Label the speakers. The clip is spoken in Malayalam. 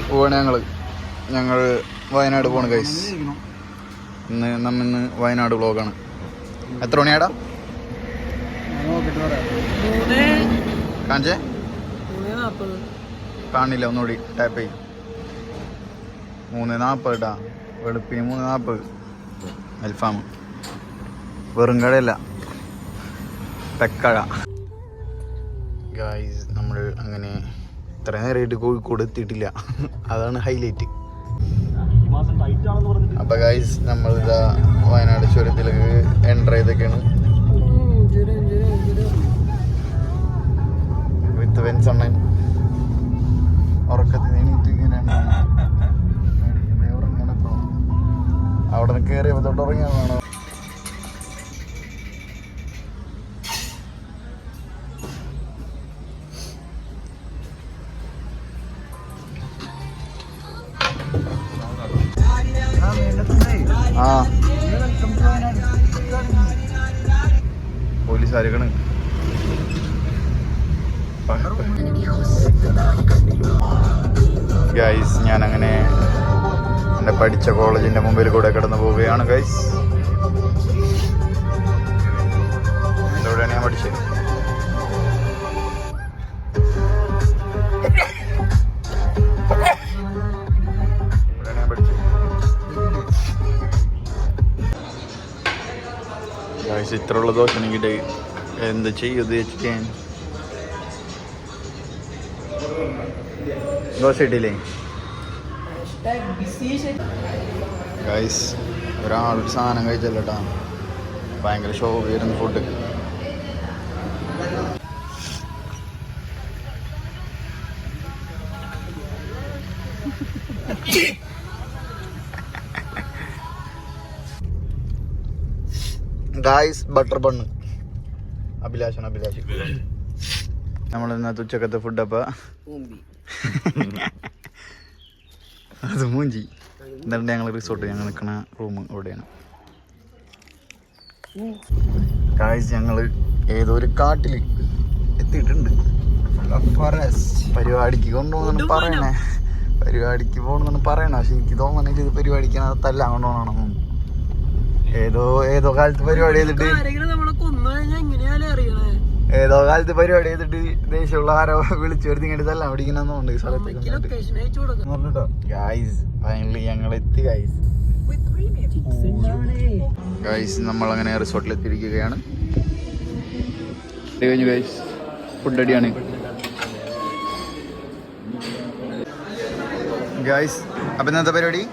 Speaker 1: പോവാണ് ഞങ്ങൾ വയനാട് പോണ് ഗൈസ്. ഇന്ന് വയനാട് വ്ളോഗാണ്. എത്ര മണിയാടാ കാണിച്ചേ? കാണില്ല, ഒന്നുകൂടി ടാപ്പ് ചെയ്യും. 3:40 കേട്ടാ, വെളുപ്പിന് 3:40. അൽഫാം വെറും കടയല്ല, പെക്കഴ. ഗായ്സ് നമ്മൾ അങ്ങനെ ഇത്ര നേരമായിട്ട് കോഴിക്കോട് എത്തിയിട്ടില്ല, അതാണ് ഹൈലൈറ്റ്. അപ്പൊ ഗായ്സ് നമ്മളിതാ വയനാട് ചുരത്തിലേക്ക് എൻ്റർ ചെയ്തൊക്കെയാണ് വിത്ത് വെൻസണ്ണൻ. ഉറക്കത്തിൽ എണീറ്റ് ഇങ്ങനെയാണ് അവിടെ നിന്ന് കയറിയപ്പോ തൊട്ട് ഉറങ്ങിയാണോ? ആ പോലീസുകാരാണ്. ഗൈസ് ഞാനങ്ങനെ എൻ്റെ പഠിച്ച കോളേജിൻ്റെ മുമ്പിൽ കൂടെ കടന്നു പോവുകയാണ് ഗൈസ്. എവിടെയാണ് ഞാൻ പഠിച്ചത്? ഗൈസ് ഇത്രയുള്ള ദോശ എനിക്ക് എന്ത് ചെയ്യും വെച്ചിട്ട് ദോശ ഇട്ടില്ലേ ഗൈസ്? ഒരാളൊരു സാധനം കഴിച്ചല്ലോ കേട്ടാ, ഭയങ്കര ഷോക്ക് വരുന്ന food. Guys butter bun Abhilash നമ്മൾ ഇന്നത്തെ ഉച്ചക്കത്തെ ഫുഡ്. അപ്പൊ അത് മൂഞ്ചി. എന്നിട്ട് ഞങ്ങൾ റിസോർട്ട്, ഞങ്ങൾ നിൽക്കുന്ന റൂം ഇവിടെയാണ് ഗായ്സ്. ഞങ്ങൾ ഏതോ ഒരു കാട്ടിൽ എത്തിയിട്ടുണ്ട്. പരിപാടിക്ക് കൊണ്ടുപോകുന്നു പറയണേ, പരിപാടിക്ക് പോകണമെന്ന് പറയണ. പക്ഷെ എനിക്ക് തോന്നണെങ്കിൽ ഇത് പരിപാടിക്കകത്തല്ല കൊണ്ടുപോകണം. ഏതോ കാലത്ത് പരിപാടി ചെയ്തിട്ട് ദേഷ്യമുള്ള ആരോ വിളിച്ചു വരുത്തി ഇങ്ങോട്ട് തല്ലാൻ പിടിക്കണമെന്നുണ്ട് ഈ സ്ഥലത്ത്. ഗൈസ് ഫൈനലി ഞങ്ങൾ എത്തി ഗൈസ്. ഗൈസ് നമ്മളങ്ങനെ റിസോർട്ടിൽ എത്തിയിരിക്കുകയാണ്. കഴിഞ്ഞു ഗൈസ്, ഫുഡ് അടിയാണ് ഗൈസ്. അപ്പം ഇന്നത്തെ പരിപാടി